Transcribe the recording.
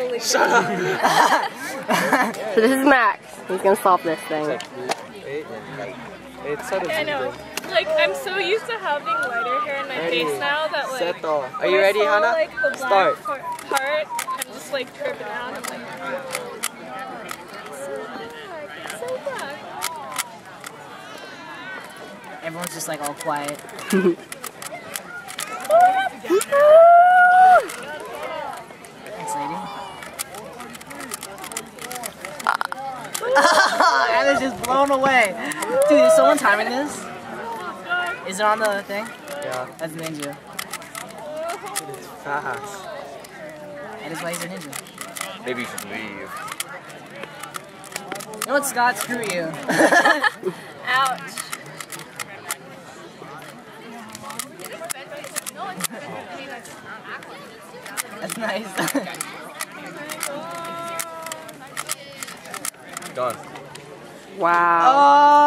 only. Shut up. So this is Max. He's gonna solve this thing. It's sort of. I know. Like, I'm so used to having lighter hair in my face now that, like, Settle. Are you ready, Hannah? Like, the black Start. part, I'm just, like, tripping out. I'm like, it's so black. Everyone's just like all quiet. Thanks, lady. Anna's just blown away. Dude, is someone timing this? Is it on the thing? Yeah. That's Ninja. It's fast. That is why he's a ninja. Maybe you should leave. You know what, Scott? Screw you. Ouch. That's nice. Done. Wow. Oh,